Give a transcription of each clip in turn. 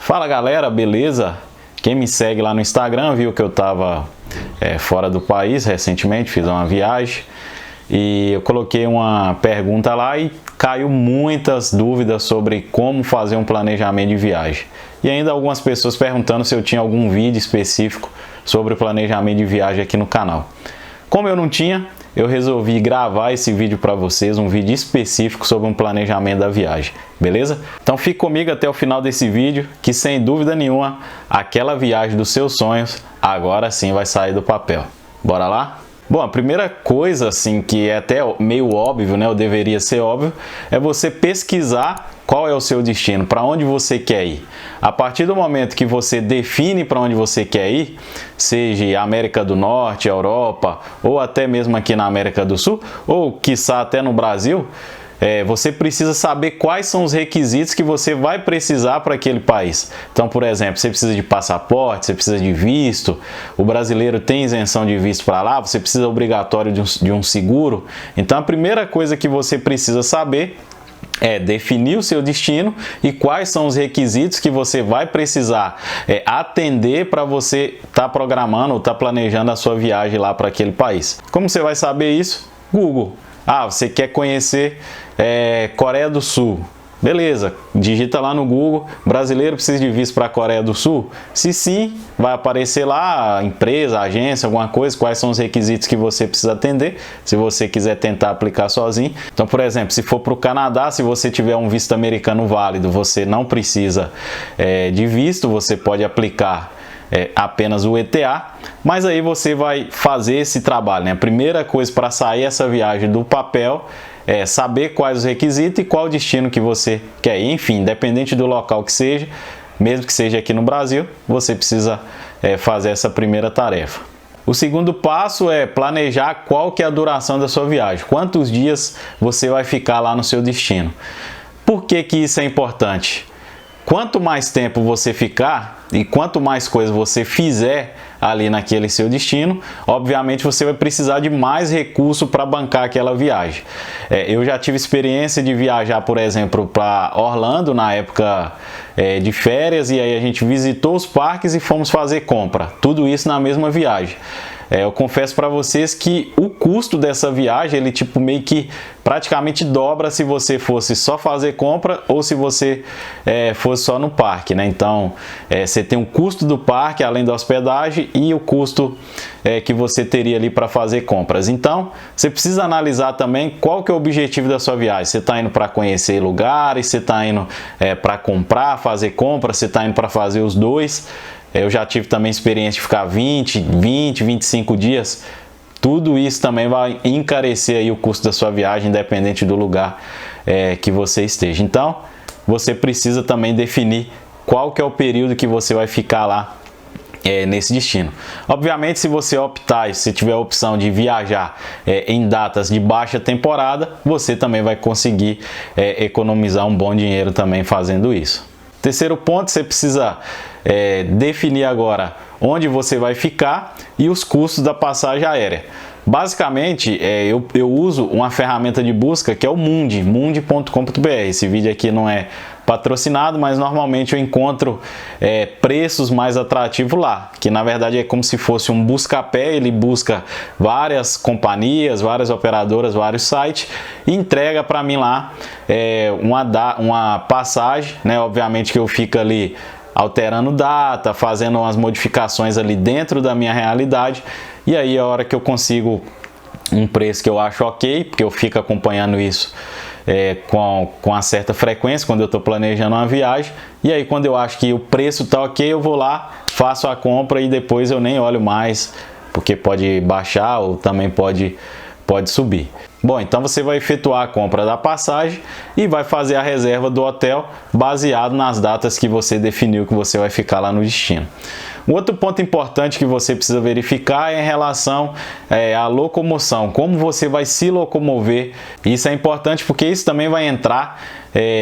Fala galera, beleza? Quem me segue lá no Instagram viu que eu estava fora do país recentemente, fiz uma viagem e eu coloquei uma pergunta lá e caiu muitas dúvidas sobre como fazer um planejamento de viagem. E ainda algumas pessoas perguntando se eu tinha algum vídeo específico sobre o planejamento de viagem aqui no canal. Como eu não tinha, eu resolvi gravar esse vídeo para vocês, um vídeo específico sobre um planejamento da viagem, beleza? Então fique comigo até o final desse vídeo, que sem dúvida nenhuma, aquela viagem dos seus sonhos, agora sim vai sair do papel. Bora lá? Bom, a primeira coisa assim que é até meio óbvio, né, ou deveria ser óbvio, é você pesquisar qual é o seu destino, para onde você quer ir. A partir do momento que você define para onde você quer ir, seja América do Norte, Europa, ou até mesmo aqui na América do Sul, ou quiçá até no Brasil, você precisa saber quais são os requisitos que você vai precisar para aquele país. Então, por exemplo, você precisa de passaporte, você precisa de visto, o brasileiro tem isenção de visto para lá, você precisa obrigatório de um seguro. Então, a primeira coisa que você precisa saber é definir o seu destino e quais são os requisitos que você vai precisar atender para você estar programando ou estar planejando a sua viagem lá para aquele país. Como você vai saber isso? Google. Ah, você quer conhecer Coreia do Sul. Beleza, digita lá no Google, brasileiro precisa de visto para a Coreia do Sul? Se sim, vai aparecer lá a empresa, a agência, alguma coisa, quais são os requisitos que você precisa atender, se você quiser tentar aplicar sozinho. Então, por exemplo, se for para o Canadá, se você tiver um visto americano válido, você não precisa de visto, você pode aplicar apenas o ETA, mas aí você vai fazer esse trabalho, né? A primeira coisa para sair essa viagem do papel é saber quais os requisitos e qual o destino que você quer ir. Enfim, independente do local que seja, mesmo que seja aqui no Brasil, você precisa fazer essa primeira tarefa. O segundo passo é planejar qual que é a duração da sua viagem, quantos dias você vai ficar lá no seu destino. Por que que isso é importante? Quanto mais tempo você ficar e quanto mais coisa você fizer ali naquele seu destino, obviamente você vai precisar de mais recurso para bancar aquela viagem. Eu já tive experiência de viajar, por exemplo, para Orlando na época de férias, e aí a gente visitou os parques e fomos fazer compra. Tudo isso na mesma viagem. Eu confesso para vocês que o custo dessa viagem, ele tipo meio que praticamente dobra se você fosse só fazer compra ou se você fosse só no parque, né? Então, você tem o custo do parque, além da hospedagem, e o custo que você teria ali para fazer compras. Então, você precisa analisar também qual que é o objetivo da sua viagem. Você está indo para conhecer lugares, você está indo para comprar, fazer compras, você está indo para fazer os dois. Eu já tive também experiência de ficar 20, 25 dias. Tudo isso também vai encarecer aí o custo da sua viagem, independente do lugar que você esteja. Então, você precisa também definir qual que é o período que você vai ficar lá nesse destino. Obviamente, se você optar, se tiver a opção de viajar em datas de baixa temporada, você também vai conseguir economizar um bom dinheiro também fazendo isso. Terceiro ponto, você precisa definir agora onde você vai ficar e os custos da passagem aérea. Basicamente, eu uso uma ferramenta de busca que é o Mundi, mundi.com.br. Esse vídeo aqui não é patrocinado, mas normalmente eu encontro preços mais atrativos lá, que na verdade é como se fosse um busca-pé. Ele busca várias companhias, várias operadoras, vários sites e entrega para mim lá uma passagem, né? Obviamente que eu fico ali alterando data, fazendo umas modificações ali dentro da minha realidade, e aí a hora que eu consigo um preço que eu acho ok, porque eu fico acompanhando isso com uma certa frequência quando eu estou planejando uma viagem, e aí quando eu acho que o preço está ok, eu vou lá, faço a compra e depois eu nem olho mais, porque pode baixar ou também pode subir. Bom, então você vai efetuar a compra da passagem e vai fazer a reserva do hotel baseado nas datas que você definiu que você vai ficar lá no destino. Um outro ponto importante que você precisa verificar é em relação à locomoção, como você vai se locomover. Isso é importante porque isso também vai entrar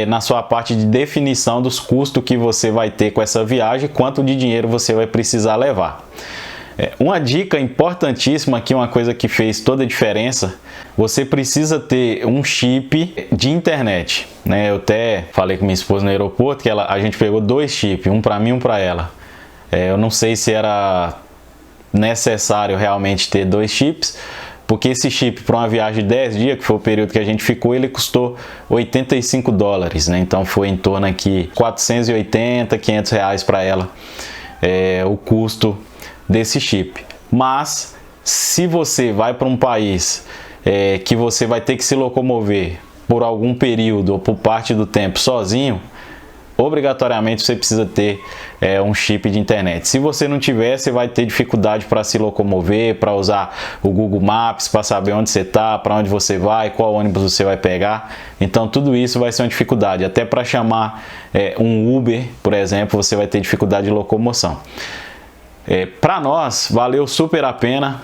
na sua parte de definição dos custos que você vai ter com essa viagem, quanto de dinheiro você vai precisar levar. Uma dica importantíssima aqui, uma coisa que fez toda a diferença, você precisa ter um chip de internet, né? Eu até falei com minha esposa no aeroporto que a gente pegou 2 chips, um para mim e um para ela. Eu não sei se era necessário realmente ter 2 chips, porque esse chip para uma viagem de 10 dias, que foi o período que a gente ficou, ele custou $85, né? Então foi em torno aqui 480, 500 reais para ela, o custo desse chip. Mas se você vai para um país que você vai ter que se locomover por algum período ou por parte do tempo sozinho, obrigatoriamente você precisa ter um chip de internet. Se você não tiver, você vai ter dificuldade para se locomover, para usar o Google Maps, para saber onde você está, para onde você vai, qual ônibus você vai pegar. Então tudo isso vai ser uma dificuldade. Até para chamar um Uber, por exemplo, você vai ter dificuldade de locomoção. Para nós, valeu super a pena.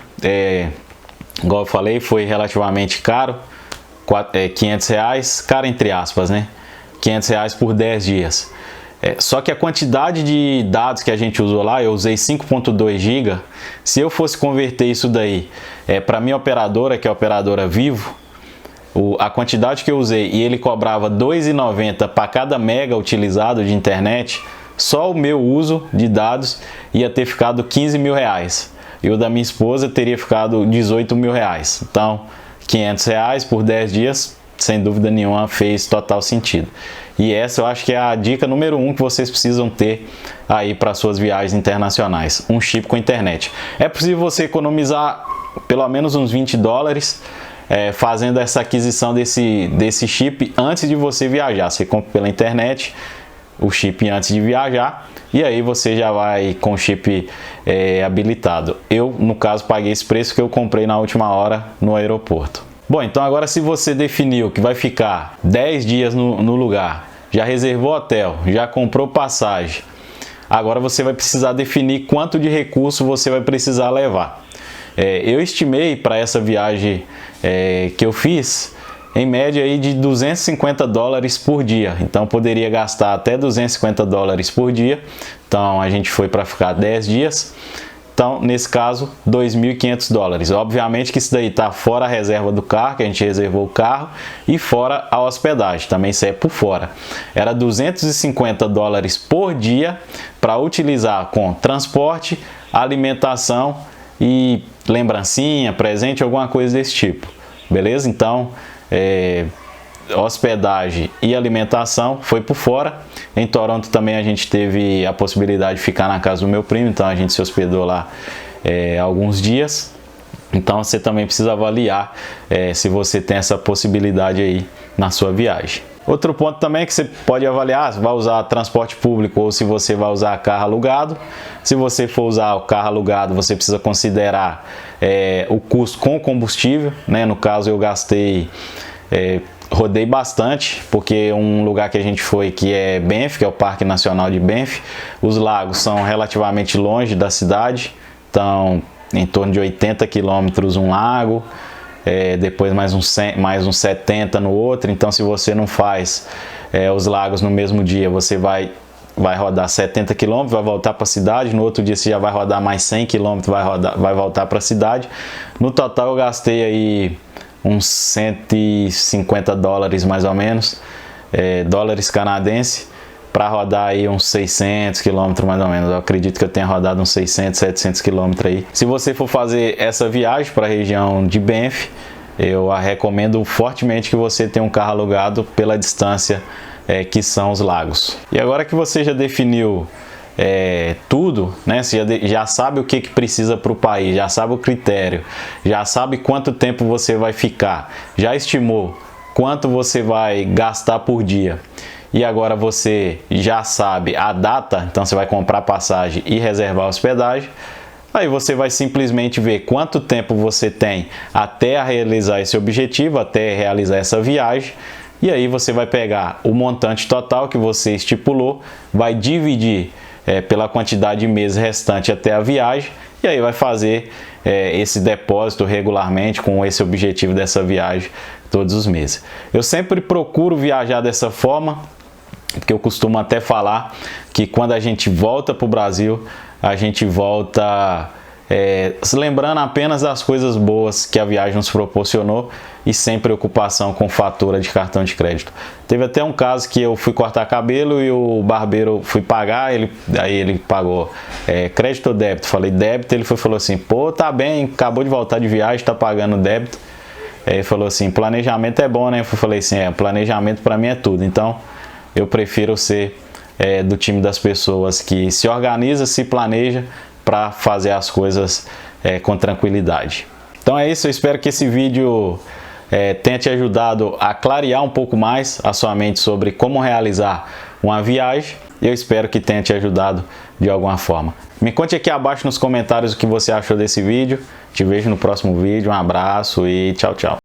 Igual eu falei, foi relativamente caro, 500 reais, caro entre aspas, né? 500 reais por 10 dias. Só que a quantidade de dados que a gente usou lá, eu usei 5.2 GB. Se eu fosse converter isso daí para minha operadora, que é a operadora Vivo, a quantidade que eu usei, e ele cobrava R$ 2,90 para cada mega utilizado de internet, só o meu uso de dados ia ter ficado 15 mil reais. E o da minha esposa teria ficado 18 mil reais. Então, 500 reais por 10 dias, sem dúvida nenhuma, fez total sentido. E essa eu acho que é a dica número 1 que vocês precisam ter aí para suas viagens internacionais. Um chip com internet. É possível você economizar pelo menos uns $20 fazendo essa aquisição desse chip antes de você viajar. Você compra pela internet o chip antes de viajar e aí você já vai com o chip habilitado. Eu, no caso, paguei esse preço que eu comprei na última hora no aeroporto. Bom, então agora se você definiu que vai ficar 10 dias no lugar, já reservou hotel, já comprou passagem, agora você vai precisar definir quanto de recurso você vai precisar levar. Eu estimei para essa viagem que eu fiz, em média aí de $250 por dia, então poderia gastar até $250 por dia. Então a gente foi para ficar 10 dias. Então, nesse caso, $2.500. Obviamente que isso daí está fora a reserva do carro, que a gente reservou o carro, e fora a hospedagem, também isso é por fora. Era $250 por dia para utilizar com transporte, alimentação e lembrancinha, presente, alguma coisa desse tipo. Beleza? Então, hospedagem e alimentação foi por fora. Em Toronto também a gente teve a possibilidade de ficar na casa do meu primo, então a gente se hospedou lá alguns dias. Então você também precisa avaliar se você tem essa possibilidade aí na sua viagem. Outro ponto também é que você pode avaliar se vai usar transporte público ou se você vai usar carro alugado. Se você for usar o carro alugado, você precisa considerar o custo com combustível, né? No caso eu gastei, rodei bastante, porque um lugar que a gente foi que é Banff, que é o Parque Nacional de Banff, os lagos são relativamente longe da cidade, então em torno de 80 quilômetros um lago, depois mais uns 70 no outro. Então se você não faz os lagos no mesmo dia, você vai rodar 70 km, vai voltar para a cidade. No outro dia você já vai rodar mais 100 km, vai voltar para a cidade. No total eu gastei aí uns $150 mais ou menos, dólares canadenses, para rodar aí uns 600 km mais ou menos. Eu acredito que eu tenha rodado uns 600, 700 km aí. Se você for fazer essa viagem para a região de Banff, eu recomendo fortemente que você tenha um carro alugado pela distância que são os lagos. E agora que você já definiu tudo, né? Você já sabe o que precisa para o país, já sabe o critério, já sabe quanto tempo você vai ficar, já estimou quanto você vai gastar por dia, e agora você já sabe a data, então você vai comprar passagem e reservar a hospedagem. Aí você vai simplesmente ver quanto tempo você tem até realizar esse objetivo, até realizar essa viagem. E aí você vai pegar o montante total que você estipulou, vai dividir pela quantidade de meses restante até a viagem, e aí vai fazer esse depósito regularmente com esse objetivo dessa viagem todos os meses. Eu sempre procuro viajar dessa forma, porque eu costumo até falar que quando a gente volta para o Brasil, a gente volta lembrando apenas das coisas boas que a viagem nos proporcionou e sem preocupação com fatura de cartão de crédito. Teve até um caso que eu fui cortar cabelo e o barbeiro fui pagar, aí ele pagou crédito ou débito? Falei débito, ele falou assim, pô, tá bem, acabou de voltar de viagem, tá pagando débito. Ele falou assim, planejamento é bom, né? Eu falei assim, planejamento para mim é tudo, então eu prefiro ser do time das pessoas que se organiza, se planeja para fazer as coisas com tranquilidade. Então é isso, eu espero que esse vídeo tenha te ajudado a clarear um pouco mais a sua mente sobre como realizar uma viagem. Eu espero que tenha te ajudado de alguma forma. Me conte aqui abaixo nos comentários o que você achou desse vídeo. Te vejo no próximo vídeo, um abraço e tchau, tchau.